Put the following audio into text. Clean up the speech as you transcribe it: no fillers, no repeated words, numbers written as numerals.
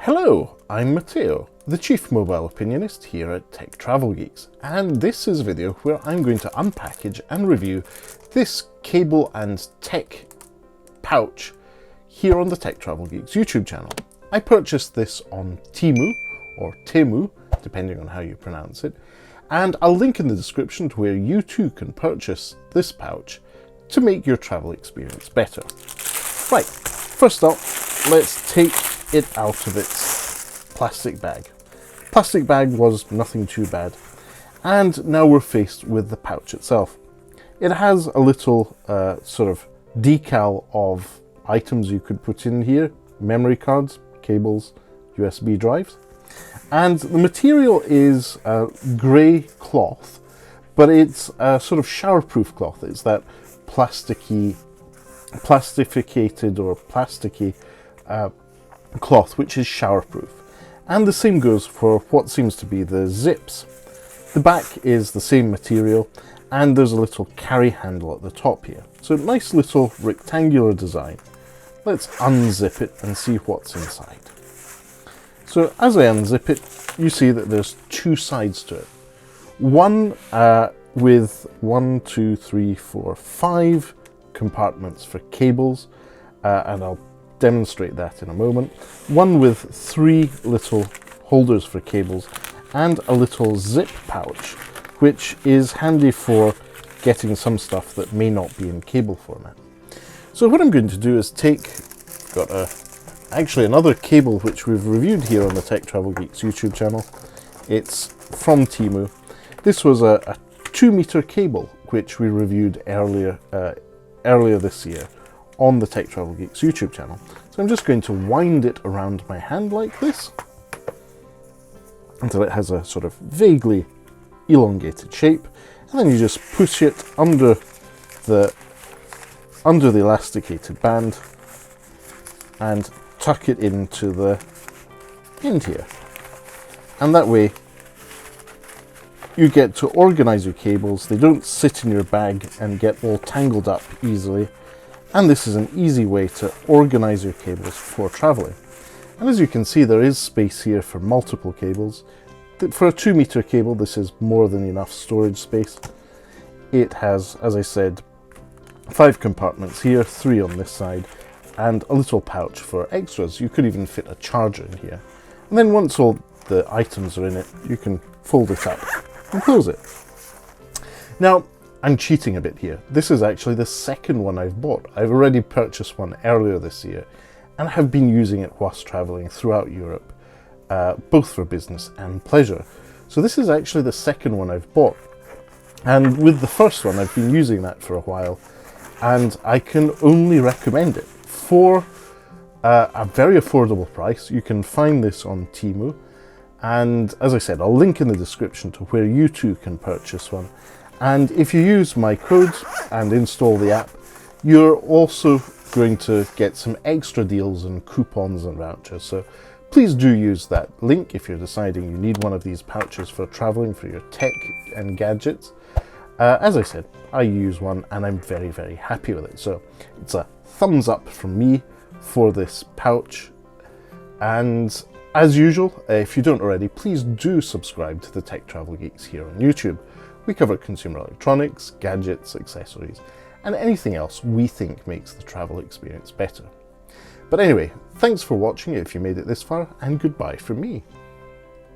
Hello, I'm Matteo, the Chief Mobile Opinionist here at Tech Travel Geeks, and this is a video where I'm going to unpackage and review this cable and tech pouch here on the Tech Travel Geeks YouTube channel. I purchased this on Temu, or Temu, depending on how you pronounce it, and I'll link in the description to where you too can purchase this pouch to make your travel experience better. Right, first up, let's take it out of its plastic bag. Plastic bag was nothing too bad, and now we're faced with the pouch itself. It has a little sort of decal of items you could put in here: memory cards, cables, USB drives, and the material is grey cloth, but it's a sort of showerproof cloth. It's that plastificated or plasticky cloth which is showerproof, and the same goes for what seems to be the zips. The back is the same material, and there's a little carry handle at the top here, so nice little rectangular design. Let's unzip it and see what's inside. So as I unzip it, you see that there's two sides to it. One with 5 compartments for cables, and I'll demonstrate that in a moment. One with 3 little holders for cables and a little zip pouch, which is handy for getting some stuff that may not be in cable format. So what I'm going to do is actually another cable which we've reviewed here on the Tech Travel Geeks YouTube channel. It's from Temu. This was a 2-meter cable which we reviewed earlier this year on the Tech Travel Geeks YouTube channel. So I'm just going to wind it around my hand like this until it has a sort of vaguely elongated shape, and then you just push it under the elasticated band and tuck it into the end here, and that way you get to organize your cables. They don't sit in your bag and get all tangled up easily, and this is an easy way to organize your cables for traveling. And as you can see, there is space here for multiple cables. For a 2-meter cable, this is more than enough storage space. It has, as I said, 5 compartments here, 3 on this side, and a little pouch for extras. You could even fit a charger in here. And then once all the items are in it, you can fold it up and close it. Now, I'm cheating a bit here. This is actually the second one I've bought. I've already purchased one earlier this year and have been using it whilst traveling throughout Europe, both for business and pleasure. So this is actually the second one I've bought. And with the first one, I've been using that for a while, and I can only recommend it. For a very affordable price, you can find this on Temu, and as I said, I'll link in the description to where you too can purchase one. And if you use my code and install the app, you're also going to get some extra deals and coupons and vouchers. So please do use that link if you're deciding you need one of these pouches for traveling for your tech and gadgets. As I said, I use one and I'm very, very happy with it. So it's a thumbs up from me for this pouch. And as usual, if you don't already, please do subscribe to the Tech Travel Geeks here on YouTube. We cover consumer electronics, gadgets, accessories, and anything else we think makes the travel experience better. But anyway, thanks for watching if you made it this far, and goodbye from me.